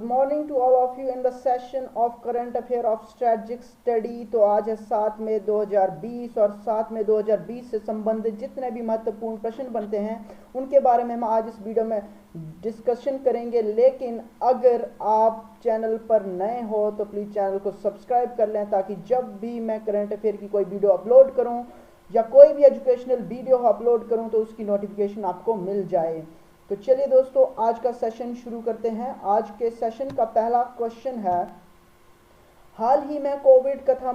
Good morning to all of you in the session of current affair of strategic study. तो आज है 7 मई 2020 और 7 मई 2020 से संबंधित जितने भी महत्वपूर्ण प्रश्न बनते हैं उनके बारे में हम आज इस वीडियो में डिस्कशन करेंगे। लेकिन अगर आप चैनल पर नए हो तो प्लीज़ चैनल को सब्सक्राइब कर लें ताकि जब भी मैं करंट अफेयर की कोई वीडियो अपलोड करूं या कोई भी एजुकेशनल वीडियो अपलोड करूं तो उसकी नोटिफिकेशन आपको मिल जाए। तो चलिए दोस्तों आज का सेशन शुरू करते हैं। आज के सेशन का पहला क्वेश्चन है, हाल ही में कोविड कथा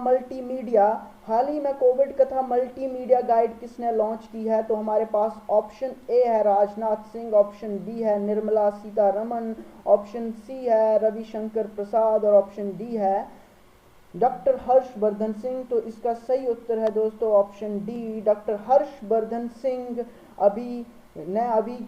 मल्टीमीडिया गाइड किसने लॉन्च की है? तो हमारे पास ऑप्शन ए है राजनाथ सिंह, ऑप्शन बी है निर्मला सीतारमण, ऑप्शन सी है रविशंकर प्रसाद और ऑप्शन डी है डॉक्टर हर्षवर्धन सिंह। तो इसका सही उत्तर है दोस्तों option D, doctor Harshvardhan Singh अभी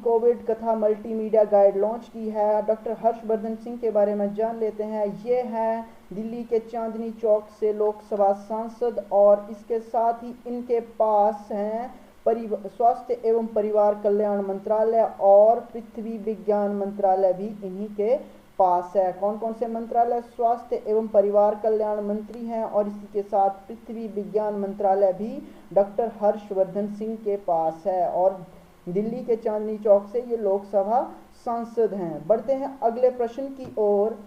कोविड कथा मल्टीमीडिया गाइड लॉन्च की है। डॉक्टर हर्षवर्धन सिंह के बारे में जान लेते हैं। ये हैं दिल्ली के चांदनी चौक से लोकसभा सांसद और इसके साथ ही इनके पास हैं स्वास्थ्य एवं परिवार कल्याण मंत्रालय और पृथ्वी विज्ञान मंत्रालय भी इन्हीं के पास है। कौन कौन से मंत्रालय? स्वास्थ्य एवं परिवार कल्याण मंत्री हैं और इसी के साथ पृथ्वी विज्ञान मंत्रालय भी डॉक्टर हर्षवर्धन सिंह के पास है और दिल्ली के चांदनी चौक से ये लोकसभा सांसद हैं। बढ़ते हैं अगले प्रश्न की ओर।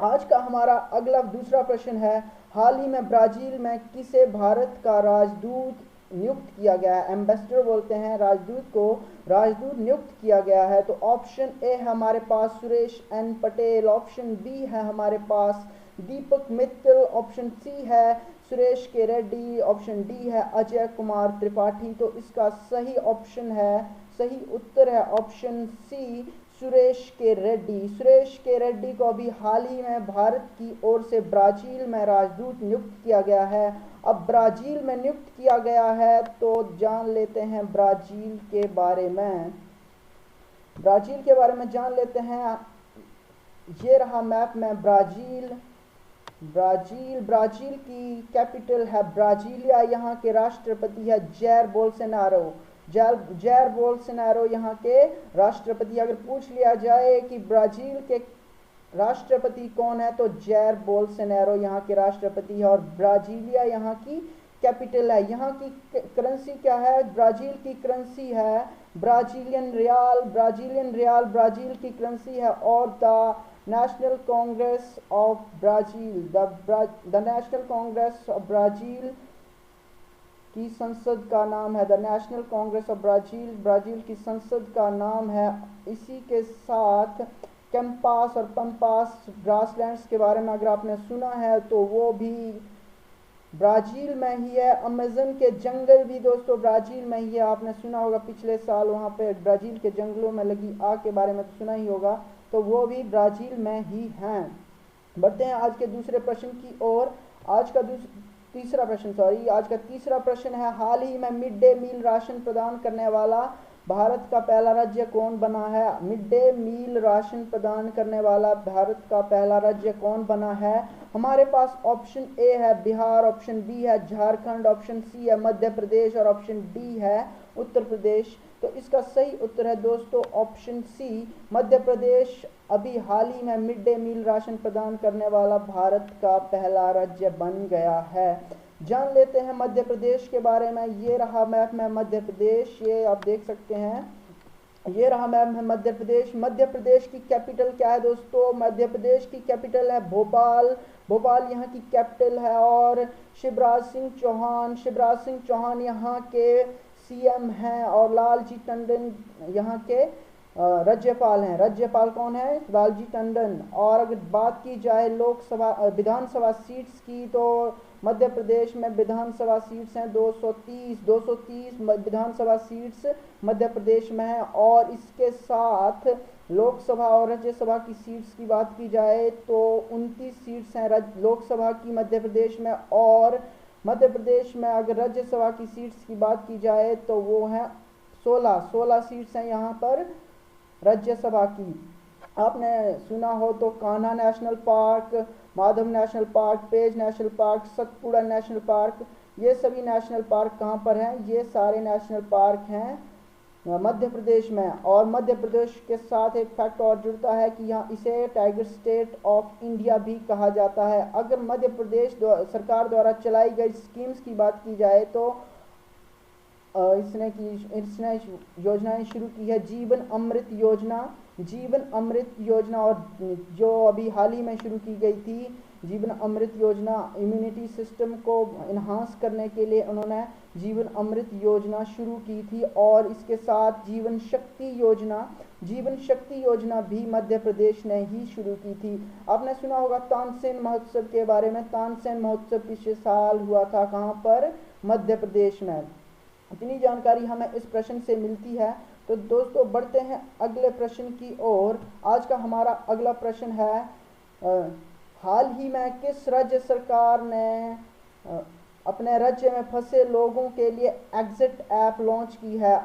आज का हमारा अगला दूसरा प्रश्न है, हाल ही में ब्राजील में किसे भारत का राजदूत नियुक्त किया गया है? एम्बेसडर बोलते हैं राजदूत को, राजदूत नियुक्त किया गया है। तो ऑप्शन ए है हमारे पास Suresh N Patel, option B है हमारे पास दीपक मित्तल, ऑप्शन सी है सुरेश के रेड्डी, ऑप्शन डी है अजय कुमार त्रिपाठी। तो इसका सही उत्तर है ऑप्शन सी सुरेश के रेड्डी। सुरेश के रेड्डी को अभी हाल ही में भारत की ओर से ब्राजील में राजदूत नियुक्त किया गया है। अब ब्राजील में नियुक्त किया गया है तो जान लेते हैं ब्राजील के बारे में। जान लेते हैं। ये रहा मैप में ब्राजील की कैपिटल है ब्राजीलिया। यहाँ के राष्ट्रपति है जैर बोल्सोनारो यहाँ के राष्ट्रपति। अगर पूछ लिया जाए कि ब्राजील के राष्ट्रपति कौन है तो जैर बोल्सोनारो यहाँ के राष्ट्रपति है और ब्राजीलिया यहाँ की कैपिटल है। यहाँ की करेंसी क्या है? ब्राजील की करेंसी है ब्राजीलियन रियाल ब्राजील की करेंसी है। और the national Congress of Brazil की संसद का नाम है नेशनल कांग्रेस ऑफ ब्राजील की संसद का नाम है। इसी के साथ कैंपास और पंपास ग्रासलैंड्स के बारे में अगर आपने सुना है तो वो भी ब्राजील में ही है। अमेज़न के जंगल भी दोस्तों ब्राजील में ही है। आपने सुना होगा पिछले साल वहाँ पे ब्राजील के जंगलों में लगी आग के बारे में तो सुना ही होगा, तो वो भी ब्राजील में ही हैं। बढ़ते हैं आज के दूसरे प्रश्न की ओर। आज का तीसरा प्रश्न है, हाल ही में मिड डे मील राशन प्रदान करने वाला भारत का पहला राज्य कौन बना है? मिड डे मील राशन प्रदान करने वाला भारत का पहला राज्य कौन बना है? हमारे पास ऑप्शन ए है बिहार, ऑप्शन बी है झारखंड, ऑप्शन सी है मध्य प्रदेश और ऑप्शन डी है उत्तर प्रदेश। तो इसका सही उत्तर है दोस्तों ऑप्शन सी, मध्य प्रदेश अभी हाल ही में मिड डे मील राशन प्रदान करने वाला भारत का पहला राज्य बन गया है। जान लेते हैं मध्य प्रदेश के बारे में। ये रहा मैप में मध्य प्रदेश, ये आप देख सकते हैं। ये रहा मैप में मध्य प्रदेश की कैपिटल क्या है दोस्तों? मध्य प्रदेश की कैपिटल है भोपाल यहाँ की कैपिटल है। और शिवराज सिंह चौहान यहाँ के सीएम हैं और लालजी टंडन यहाँ के राज्यपाल हैं। राज्यपाल कौन है? लालजी टंडन। और अगर बात की जाए विधानसभा सीट्स की तो मध्य प्रदेश में विधानसभा सीट्स हैं 230 विधानसभा सीट्स मध्य प्रदेश में है। और इसके साथ लोकसभा और राज्यसभा की सीट्स की बात की जाए तो 29 सीट्स हैं लोकसभा की मध्य प्रदेश में। और मध्य प्रदेश में अगर राज्यसभा की सीट्स की बात की जाए तो वो हैं 16 सीट्स हैं यहाँ पर राज्यसभा की। आपने सुना हो तो Kanha national park, Madhav national park, page national park, Satpura national park, ये सभी नेशनल पार्क कहाँ पर हैं? ये सारे नेशनल पार्क हैं मध्य प्रदेश में। और मध्य प्रदेश के साथ एक फैक्ट और जुड़ता है कि यहाँ इसे टाइगर स्टेट ऑफ इंडिया भी कहा जाता है। अगर मध्य प्रदेश सरकार द्वारा चलाई गई स्कीम्स की बात की जाए तो इसने योजनाएं शुरू की है जीवन अमृत योजना। जीवन अमृत योजना, और जो अभी हाल ही में शुरू की गई थी जीवन अमृत योजना, इम्यूनिटी सिस्टम को इन्हांस करने के लिए उन्होंने जीवन अमृत योजना शुरू की थी। और इसके साथ जीवन शक्ति योजना भी मध्य प्रदेश ने ही शुरू की थी। आपने सुना होगा तानसेन महोत्सव के बारे में। तानसेन महोत्सव पिछले साल हुआ था, कहाँ पर? मध्य प्रदेश में। इतनी जानकारी हमें इस प्रश्न से मिलती है। तो दोस्तों बढ़ते हैं अगले प्रश्न की ओर। आज का हमारा अगला प्रश्न है, हाल ही में किस राज्य सरकार ने अपने राज्य में फंसे लोगों के लिए एग्जिट ऐप लॉन्च की है?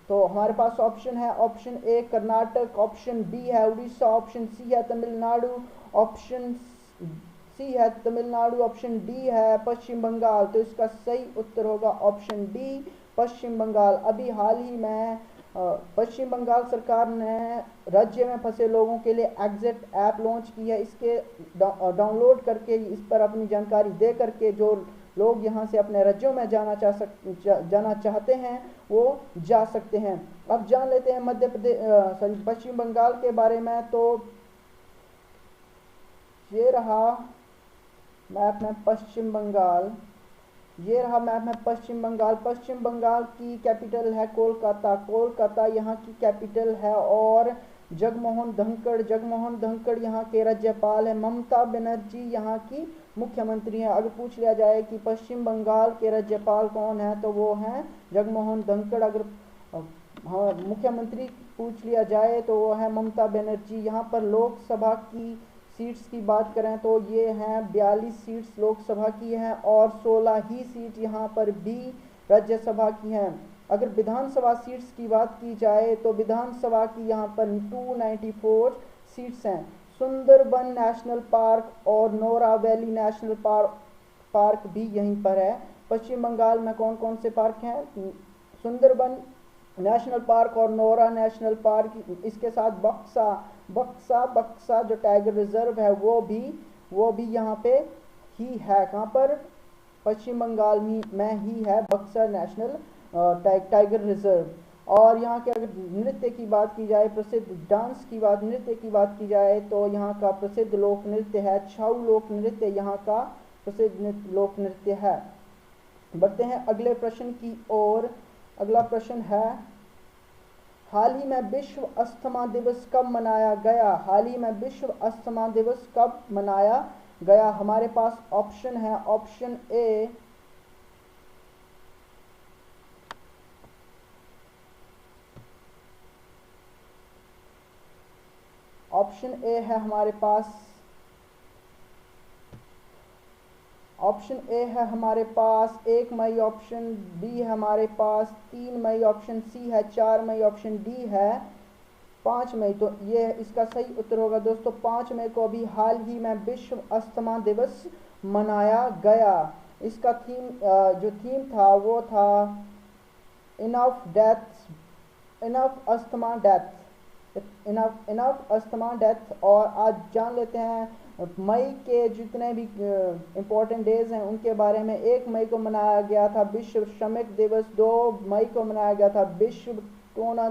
तो हमारे पास ऑप्शन है, option A Karnataka, option B है उड़ीसा, ऑप्शन सी है तमिलनाडु, ऑप्शन सी है तमिलनाडु, ऑप्शन डी है पश्चिम बंगाल। तो इसका सही उत्तर होगा ऑप्शन डी, पश्चिम बंगाल। अभी हाल ही में पश्चिम बंगाल सरकार ने राज्य में फंसे लोगों के लिए एग्जिट ऐप लॉन्च की है। इसके डाउनलोड करके इस पर अपनी जानकारी दे करके जो लोग यहाँ से अपने राज्यों में जाना चाहते हैं वो जा सकते हैं। अब जान लेते हैं मध्य प्रदेश पश्चिम बंगाल के बारे में। तो ये रहा मैप में पश्चिम बंगाल, ये रहा मैप में पश्चिम बंगाल। पश्चिम बंगाल की कैपिटल है कोलकाता। कोलकाता यहाँ की कैपिटल है। और जगमोहन धनखड़ यहाँ के राज्यपाल है। ममता बनर्जी यहाँ की मुख्यमंत्री हैं। अगर पूछ लिया जाए कि पश्चिम बंगाल के राज्यपाल कौन है तो वो हैं जगमोहन धनखड़। अगर हाँ मुख्यमंत्री पूछ लिया जाए तो वो है ममता बनर्जी। यहाँ पर लोकसभा की सीट्स की बात करें तो ये हैं 42 सीट्स लोकसभा की हैं और 16 ही सीट यहाँ पर भी राज्यसभा की हैं। अगर विधानसभा सीट्स की बात की जाए तो विधानसभा की यहाँ पर 294 सीट्स हैं। सुंदरबन नेशनल पार्क और नोरा वैली नेशनल पार्क भी यहीं पर है। पश्चिम बंगाल में कौन कौन से पार्क हैं? सुंदरबन नेशनल पार्क और नोरा नेशनल पार्क। इसके साथ बक्सा जो टाइगर रिजर्व है वो भी यहाँ पे ही है। कहाँ पर? पश्चिम बंगाल में ही है बक्सा नेशनल टाइगर रिजर्व। और यहाँ के अगर नृत्य की बात की जाए, प्रसिद्ध नृत्य की बात की जाए तो यहाँ का प्रसिद्ध लोक नृत्य है छाऊ लोक नृत्य, यहाँ का प्रसिद्ध लोक नृत्य है। बढ़ते हैं अगले प्रश्न की ओर। अगला प्रश्न है, हाल ही में विश्व अस्थमा दिवस कब मनाया गया? हाल ही में विश्व अस्थमा दिवस कब मनाया गया? हमारे पास ऑप्शन है, ऑप्शन ए है हमारे पास, ऑप्शन ए है हमारे पास 1 मई, ऑप्शन बी है हमारे पास 3 मई, ऑप्शन सी है 4 मई, ऑप्शन डी है 5 मई। तो ये इसका सही उत्तर होगा दोस्तों 5 मई को अभी हाल ही में विश्व अस्थमा दिवस मनाया गया। इसका जो थीम था वो था इनफ अस्थमा डेथ। और आज जान लेते हैं मई के जितने भी इम्पोर्टेंट डेज हैं उनके बारे में। 1 मई को मनाया गया था विश्व श्रमिक दिवस, 2 मई को मनाया गया था विश्व ट्यूना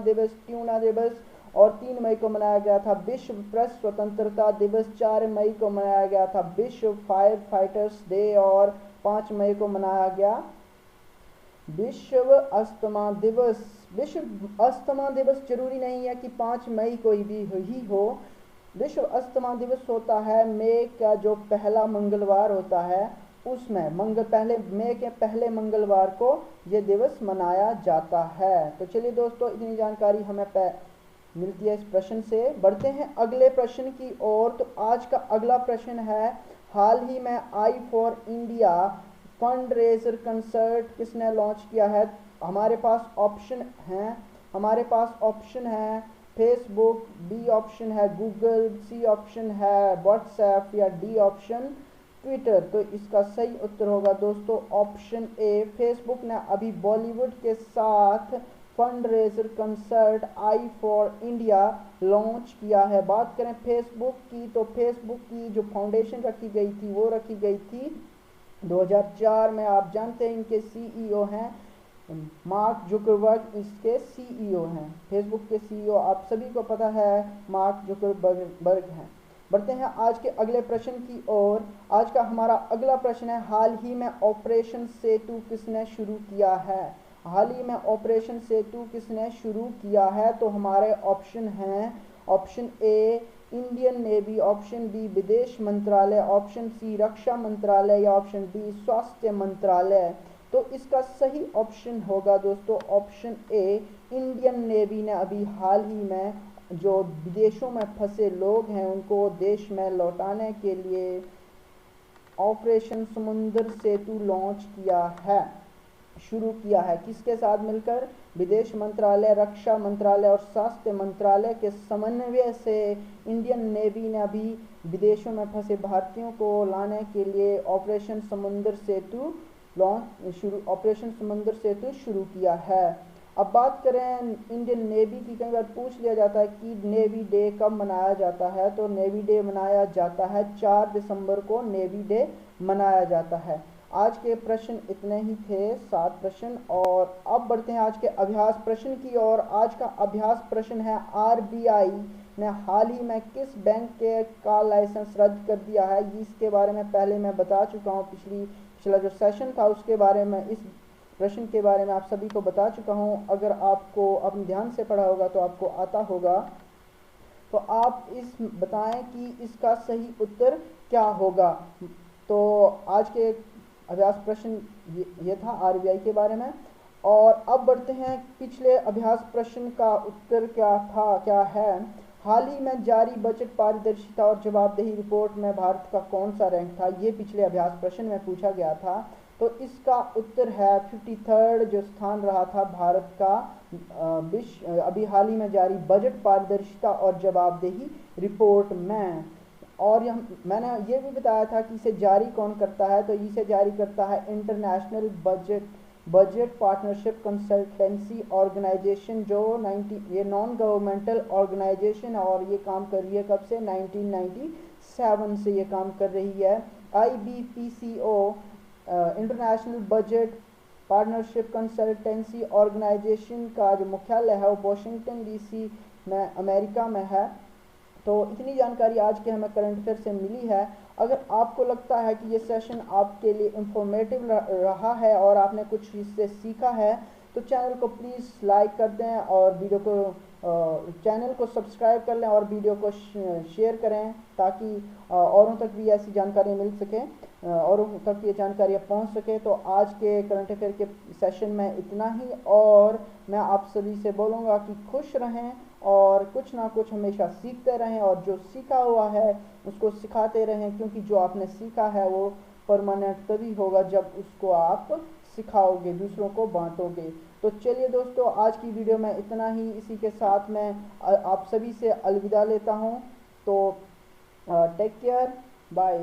दिवस और 3 मई को मनाया गया था विश्व प्रेस स्वतंत्रता दिवस, 4 मई को मनाया गया था विश्व फायर फाइटर्स डे और 5 मई को मनाया गया विश्व अस्थमा दिवस। विश्व अस्थमा दिवस जरूरी नहीं है कि 5 मई को ही हो। विश्व अस्थमा दिवस होता है मई का जो पहला मंगलवार होता है उसमें मई के पहले मंगलवार को ये दिवस मनाया जाता है। तो चलिए दोस्तों इतनी जानकारी हमें मिलती है इस प्रश्न से। बढ़ते हैं अगले प्रश्न की ओर। तो आज का अगला प्रश्न है, हाल ही में I for India fund raiser concert किसने लॉन्च किया है? हमारे पास ऑप्शन है फेसबुक, बी ऑप्शन है गूगल, सी ऑप्शन है व्हाट्सएप या डी ऑप्शन ट्विटर। तो इसका सही उत्तर होगा दोस्तों ऑप्शन ए। फेसबुक ने अभी बॉलीवुड के साथ fund raiser concert I for India launch किया है। बात करें फेसबुक की, तो फेसबुक की जो फाउंडेशन रखी गई थी वो रखी गई थी 2004 में। आप जानते हैं इनके सीईओ हैं मार्क जुकरबर्ग, इसके सीईओ हैं। फेसबुक के सीईओ आप सभी को पता है मार्क जुकरबर्ग हैं। बढ़ते हैं आज के अगले प्रश्न की ओर। आज का हमारा अगला प्रश्न है, हाल ही में ऑपरेशन सेतु किसने शुरू किया है? हाल ही में ऑपरेशन सेतु किसने शुरू किया है? तो हमारे ऑप्शन हैं, option A Indian Navy, option B विदेश मंत्रालय, ऑप्शन सी रक्षा मंत्रालय या ऑप्शन डी स्वास्थ्य मंत्रालय। तो इसका सही ऑप्शन होगा दोस्तों ऑप्शन ए, इंडियन नेवी ने अभी हाल ही में जो विदेशों में फंसे लोग हैं उनको देश में लौटाने के लिए ऑपरेशन समुद्र सेतु लॉन्च किया है, शुरू किया है। किसके साथ मिलकर? विदेश मंत्रालय, रक्षा मंत्रालय और स्वास्थ्य मंत्रालय के समन्वय से इंडियन नेवी ने अभी विदेशों में फंसे भारतीयों को लाने के लिए ऑपरेशन समुद्र सेतु ऑपरेशन समुद्र सेतु शुरू किया है। अब बात करें इंडियन नेवी की, कई बार पूछ लिया जाता है कि नेवी डे कब मनाया जाता है? तो नेवी डे मनाया जाता है 4 दिसंबर को नेवी डे मनाया जाता है। आज के प्रश्न इतने ही थे, 7 प्रश्न। और अब बढ़ते हैं आज के अभ्यास प्रश्न की ओर। आज का अभ्यास प्रश्न है, आरबीआई ने हाल ही में किस बैंक के का लाइसेंस रद्द कर दिया है? इसके बारे में पहले मैं बता चुका हूँ, पिछला जो सेशन था उसके बारे में, इस प्रश्न के बारे में आप सभी को बता चुका हूँ। अगर आपको अपने ध्यान से पढ़ा होगा तो आपको आता होगा। तो आप इस बताएं कि इसका सही उत्तर क्या होगा। तो आज के अभ्यास प्रश्न ये था आरबीआई के बारे में। और अब बढ़ते हैं पिछले अभ्यास प्रश्न का उत्तर क्या है। हाल ही में जारी बजट पारदर्शिता और जवाबदेही रिपोर्ट में भारत का कौन सा रैंक था? ये पिछले अभ्यास प्रश्न में पूछा गया था। तो इसका उत्तर है 53rd जो स्थान रहा था भारत का अभी हाल ही में जारी बजट पारदर्शिता और जवाबदेही रिपोर्ट में। और मैंने ये भी बताया था कि इसे जारी कौन करता है? तो इसे जारी करता है international budget partnership consultancy organisation, जो ये नॉन गवर्नमेंटल ऑर्गेनाइजेशन और ये काम कर रही है कब से? 1997 से ये काम कर रही है। IBPCO international budget partnership consultancy organisation का जो मुख्यालय है वो वॉशिंगटन DC में अमेरिका में है। तो इतनी जानकारी आज के हमें करंट अफेयर से मिली है। अगर आपको लगता है कि ये सेशन आपके लिए इंफॉर्मेटिव रहा है और आपने कुछ इससे सीखा है तो चैनल को प्लीज़ लाइक कर दें और वीडियो को चैनल को सब्सक्राइब कर लें और वीडियो को शेयर करें ताकि औरों तक भी ऐसी जानकारी मिल सके, औरों तक ये जानकारियाँ पहुंच सके। तो आज के करंट अफेयर के सेशन में इतना ही, और मैं आप सभी से बोलूँगा कि खुश रहें और कुछ ना कुछ हमेशा सीखते रहें और जो सीखा हुआ है उसको सिखाते रहें, क्योंकि जो आपने सीखा है वो परमानेंट तभी होगा जब उसको आप सिखाओगे, दूसरों को बांटोगे। तो चलिए दोस्तों, आज की वीडियो में इतना ही। इसी के साथ मैं आप सभी से अलविदा लेता हूँ। तो टेक केयर, बाय।